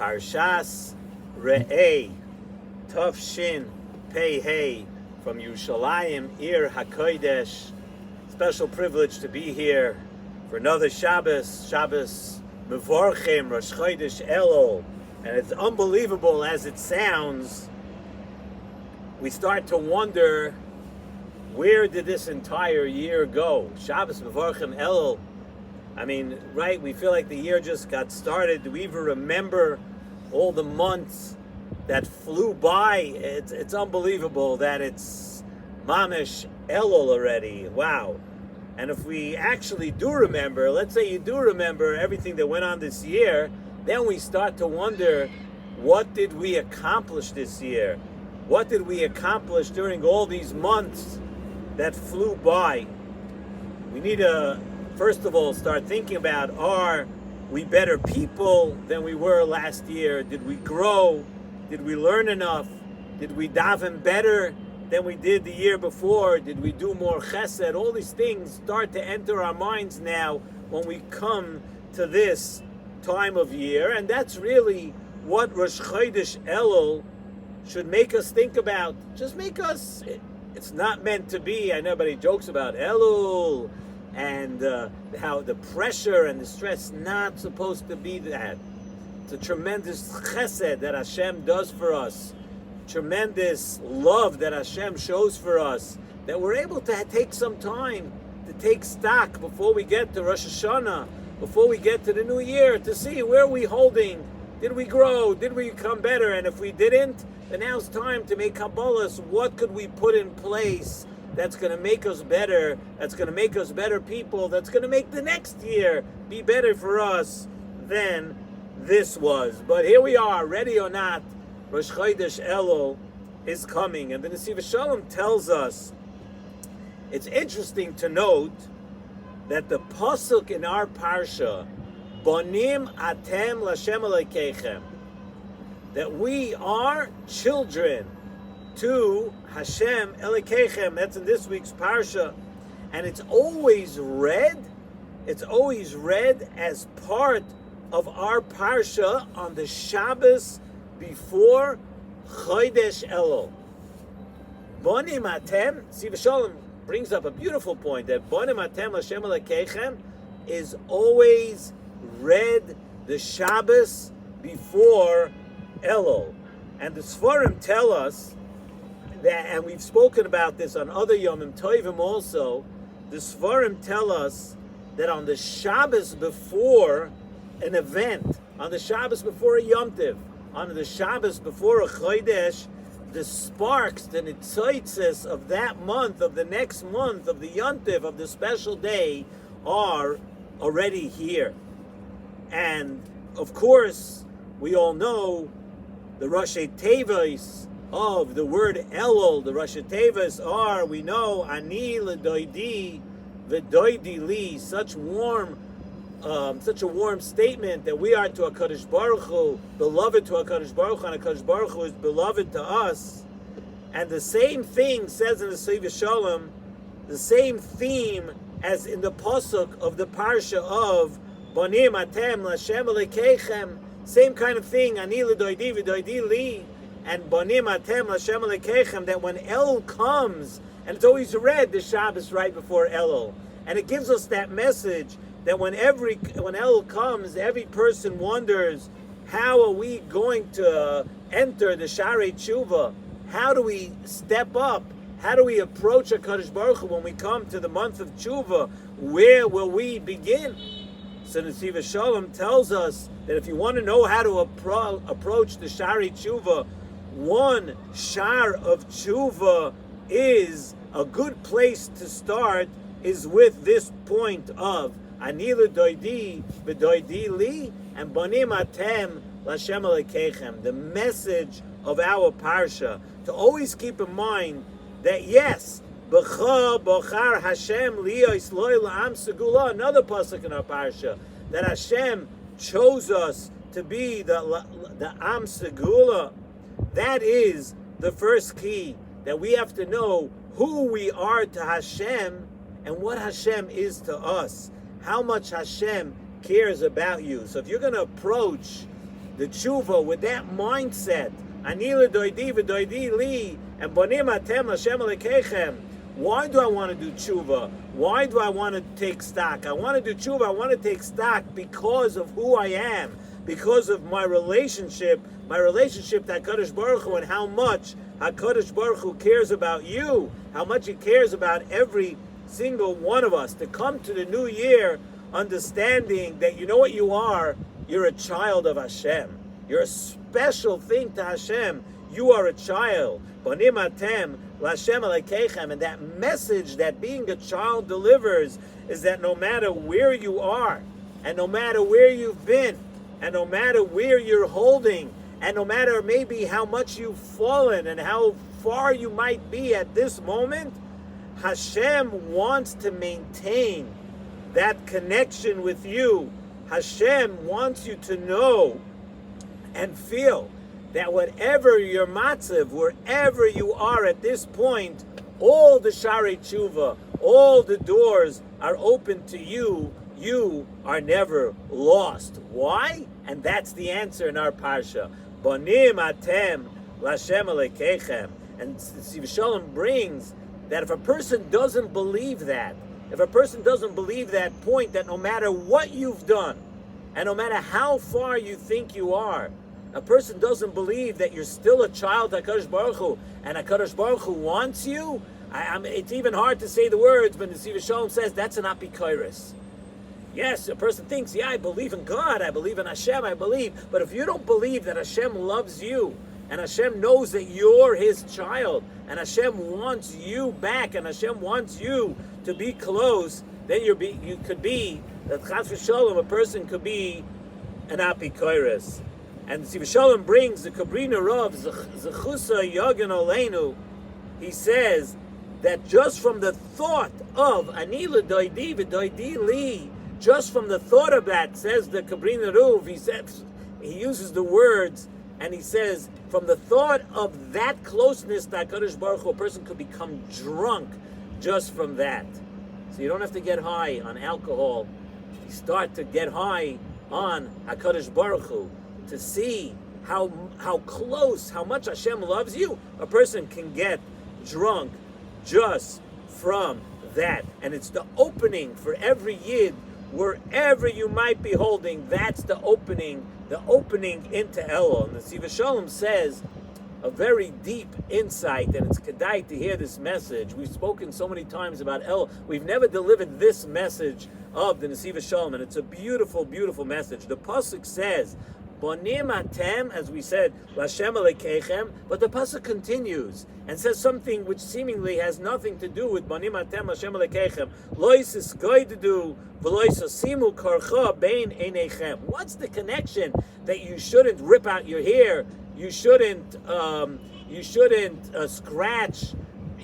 Parshas Re'eh, Tov Shin Pei Hey, from Yerushalayim, Ir HaKodesh. Special privilege to be here for another Shabbos Mevorchim, Rosh Chodesh Elul. And it's unbelievable as it sounds. We start to wonder, where did this entire year go? Shabbos Mevorchim Elul. I mean, right, we feel like the year just got started. Do we even remember all the months that flew by? It's unbelievable that it's Mamish Elul already. Wow. And if we actually do remember, let's say you do remember everything that went on this year, then we start to wonder, what did we accomplish this year? What did we accomplish during all these months that flew by? We need to, first of all, start thinking about, are we better people than we were last year? Did we grow? Did we learn enough? Did we daven better than we did the year before? Did we do more chesed? All these things start to enter our minds now when we come to this time of year. And that's really what Rosh Chodesh Elul should make us think about. Just make us, it's not meant to be, I know everybody jokes about Elul and how the pressure and the stress, not supposed to be that. It's a tremendous chesed that Hashem does for us, tremendous love that Hashem shows for us, that we're able to take some time to take stock before we get to Rosh Hashanah, before we get to the new year, to see where are we holding. Did we grow? Did we become better? And if we didn't, then now it's time to make Kabbalahs. What could we put in place that's going to make us better, that's going to make us better people, that's going to make the next year be better for us than this was? But here we are, ready or not, Rosh Chodesh Elul is coming. And the Nesivos Shalom tells us, it's interesting to note that the pasuk in our parsha, Bonim atem l'Hashem Elokeichem, that we are children to Hashem Elokeichem. That's in this week's parsha, and it's always read as part of our parsha on the Shabbos before Chodesh Elul. Bonim atem, Nesivos Shalom brings up a beautiful point, that Bonim atem l'Hashem Elokeichem is always read the Shabbos before Elul. And the Sforim tell us that, and we've spoken about this on other Yomim Tovim also, the Sforim tell us that on the Shabbos before an event, on the Shabbos before a Yom Tiv, on the Shabbos before a Chodesh, the sparks, the nitzotzes of that month, of the next month, of the Yom Tiv, of the special day, are already here. And of course, we all know the Rashi Tevos of the word Elul. The Rashi Tevos are, we know, Ani l'doidi v'doidi li, such a warm statement that we are to HaKadosh Baruch Hu, beloved to HaKadosh Baruch Hu, and HaKadosh Baruch Hu is beloved to us. And the same thing says in the Nesivos Shalom, the same theme as in the pasuk of the parsha of Bonim atem l'Hashem Elokeichem, same kind of thing, Ani l'doidi v'doidi li, and Bonim atem l'Hashem Elokeichem, that when Elul comes, and it's always read the Shabbos right before Elul, and it gives us that message that when Elul comes, every person wonders, how are we going to enter the Sharei Tshuva? How do we step up? How do we approach HaKadosh Baruch Hu when we come to the month of Tshuva? Where will we begin? So Nesivos Shalom tells us that if you want to know how to approach the Sharei Tshuva, one Shar of Tshuva is a good place to start, is with this point of Ani l'doidi v'doidi li, and Bonim atem l'Hashem Elokeichem, the message of our parsha, to always keep in mind that yes, B'cha bochar Hashem liyos loy la'am segula, another pasuk in our parsha, that Hashem chose us to be the Am Segula. That is the first key, that we have to know who we are to Hashem and what Hashem is to us. How much Hashem cares about you. So if you're going to approach the tshuva, with that mindset, Anila doidi v'doidi li, and bonim atem l'Hashem Elokeichem. Why do I want to do tshuva? Why do I want to take stock? I want to do tshuva, I want to take stock because of who I am, because of my relationship to HaKadosh Baruch Hu, and how much HaKadosh Baruch Hu cares about you, how much He cares about every single one of us. To come to the new year understanding that you know what you are, you're a child of Hashem. You're a special thing to Hashem. You are a child. Bonim atem l'Hashem Elokeichem. And that message that being a child delivers is that no matter where you are, and no matter where you've been, and no matter where you're holding, and no matter maybe how much you've fallen and how far you might be at this moment, Hashem wants to maintain that connection with you. Hashem wants you to know and feel that whatever your matzav, wherever you are at this point, all the Sharei Tshuva, all the doors are open to you. You are never lost. Why? And that's the answer in our parsha. Bonim atem l'Hashem Elokeichem. And Nesivos Shalom brings that if a person doesn't believe that, if a person doesn't believe that point, that no matter what you've done, and no matter how far you think you are, a person doesn't believe that you're still a child of HaKadosh Baruch Hu, and HaKadosh Baruch Hu wants you, it's even hard to say the words, but Nesivos Shalom says that's an apikoros. Yes, a person thinks, yeah, I believe in God, I believe in Hashem, I believe, but if you don't believe that Hashem loves you, and Hashem knows that you're His child, and Hashem wants you back, and Hashem wants you to be close, then you could be, that Chas v'Shalom, a person could be an apikoros. And Nesivos Shalom brings the Kabrina Rav, Zechusa Yagen Aleinu, he says that just from the thought of Anila Doidi v'Doidi Li, just from the thought of that, says the Kabrina Rav, he uses the words, and he says, from the thought of that closeness to HaKadosh Baruch Hu, a person could become drunk just from that. So you don't have to get high on alcohol. You start to get high on HaKadosh Baruch Hu to see how close, how much Hashem loves you. A person can get drunk just from that. And it's the opening for every Yid, wherever you might be holding, that's the opening into Elul. And the Nesivos Shalom says a very deep insight, and it's kedai to hear this message. We've spoken so many times about Elul. We've never delivered this message of the Nesivos Shalom, and it's a beautiful, beautiful message. The pasuk says, Bonim atem, as we said, l'Hashem Elokeichem, but the pasuk continues and says something which seemingly has nothing to do with Bonim atem l'Hashem Elokeichem. Lo yisisgoidedu v'lo yisasimu karcha bein eineichem. What's the connection that you shouldn't rip out your hair? You shouldn't scratch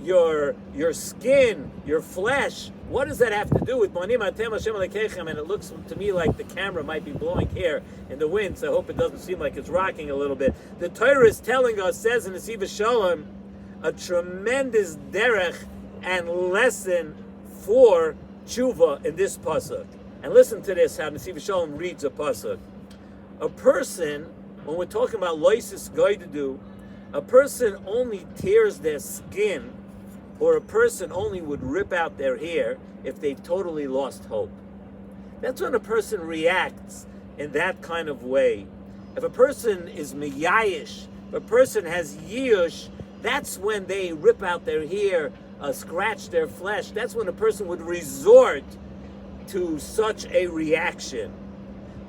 your skin, your flesh. What does that have to do with Bonim atem Hashem Elokeichem? And it looks to me like the camera might be blowing here in the wind, so I hope it doesn't seem like it's rocking a little bit. The Torah is telling us, says in the Nesivos Shalom, a tremendous derech and lesson for tshuva in this pasuk. And listen to this, how Nesivos Shalom reads a pasuk. A person, when we're talking about loisis goidedu, a person only tears their skin, or a person only would rip out their hair if they totally lost hope. That's when a person reacts in that kind of way. If a person is miyayish, if a person has yiyush, that's when they rip out their hair, scratch their flesh. That's when a person would resort to such a reaction.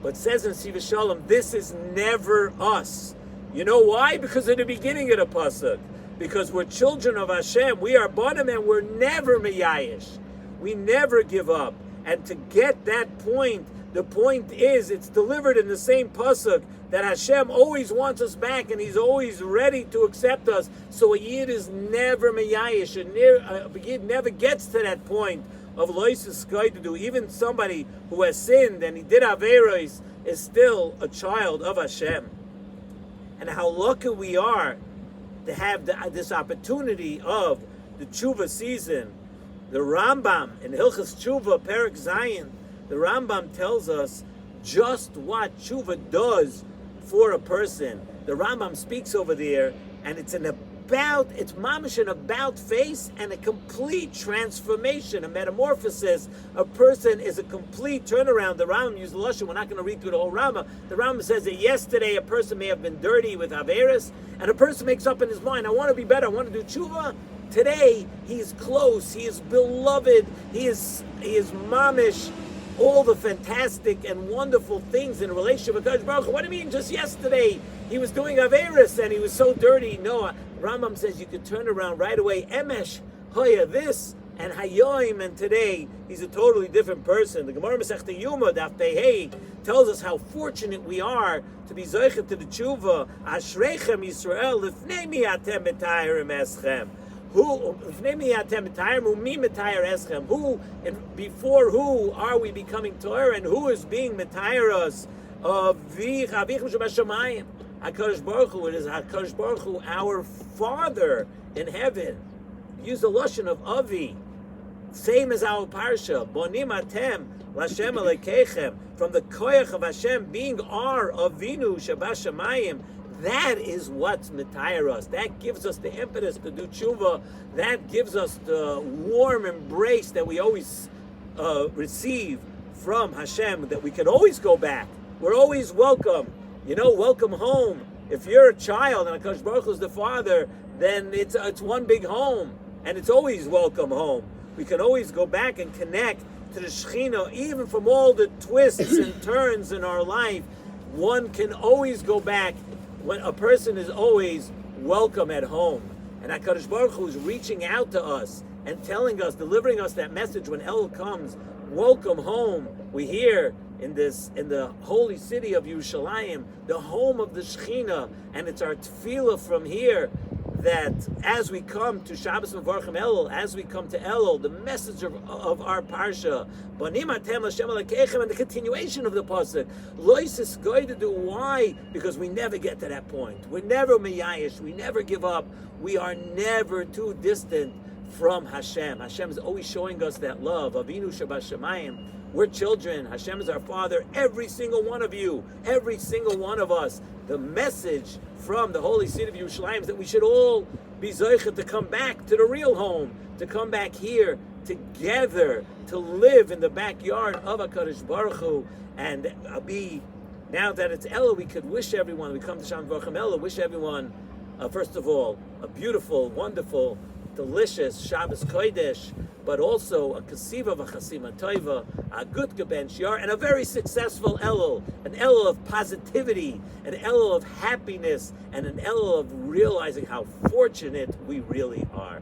But says in Nesivos Shalom, this is never us. You know why? Because at the beginning of the pasuk, because we're children of Hashem, we are bonim, and we're never miyayish. We never give up. And to get that point, the point is, it's delivered in the same pasuk that Hashem always wants us back, and He's always ready to accept us. So a Yid is never miyayish. A Yid never gets to that point of loisus goidedu. Even somebody who has sinned and he did averos is still a child of Hashem. And how lucky we are to have this opportunity of the tshuva season. The Rambam in Hilchas Tshuva, Perek Zayin, the Rambam tells us just what tshuva does for a person. The Rambam speaks over there, and it's mamish an about face and a complete transformation, a metamorphosis. A person is a complete turnaround. The Rambam uses the lashon. We're not going to read through the whole Rambam. The Rambam says that yesterday a person may have been dirty with averis, and a person makes up in his mind, I want to be better, I want to do tshuva. Today he is close, he is beloved, he is mamish all the fantastic and wonderful things in a relationship with God. What do you mean just yesterday he was doing averis and he was so dirty? No, Rambam says you could turn around right away. Emesh, hoya, this, and hayoim, and today he's a totally different person. The Gemara Masechta Yuma, Daf Pehei, tells us how fortunate we are to be zoichet to the tshuva. Ashreichem Yisrael, lifnei mi atem b'tayrim eschem. Who before who are we becoming Torah, and who is being Matayr us of HaKadosh Baruch Hu? It is HaKadosh Baruch Hu, our Father in heaven. Use the lashon of Avi, same as our parsha. Bonim atem l'Hashem Elokeichem, from the koyach of Hashem being our Avinu Shabashamayim. That is what's Matayr us. That gives us the impetus to do tshuva. That gives us the warm embrace that we always receive from Hashem, that we can always go back. We're always welcome. Welcome home. If you're a child and HaKadosh Baruch Hu is the father, then it's one big home, and it's always welcome home. We can always go back and connect to the Shekhinah, even from all the twists and turns in our life. One can always go back. When a person is always welcome at home, and HaKadosh Baruch Hu is reaching out to us and telling us, delivering us that message when Elul comes, welcome home. We hear in the holy city of Yerushalayim, the home of the Shekhinah, and it's our tefillah from here that as we come to Shabbos Mevarchim Elul, as we come to Elul, the message of our parsha, Banim Atem L'Hashem Elokeichem, and the continuation of the pasuk, Lois is going to do. Why? Because we never get to that point. We're never miyayish. We never give up. We are never too distant from Hashem. Hashem is always showing us that love. Avinu Shabashamayim. We're children. Hashem is our Father. Every single one of you, every single one of us. The message from the holy city of Yerushalayim is that we should all be zoichet to come back to the real home, to come back here together, to live in the backyard of HaKadosh Baruch Hu, and now that it's Elul, we could wish everyone, we come to Shabbos Mevarchim Elul, wish everyone, first of all, a beautiful, wonderful, delicious Shabbos Kodesh, but also a kasiva v'chasima toiva, a good geben shiar, and a very successful Elul, an Elul of positivity, an Elul of happiness, and an Elul of realizing how fortunate we really are.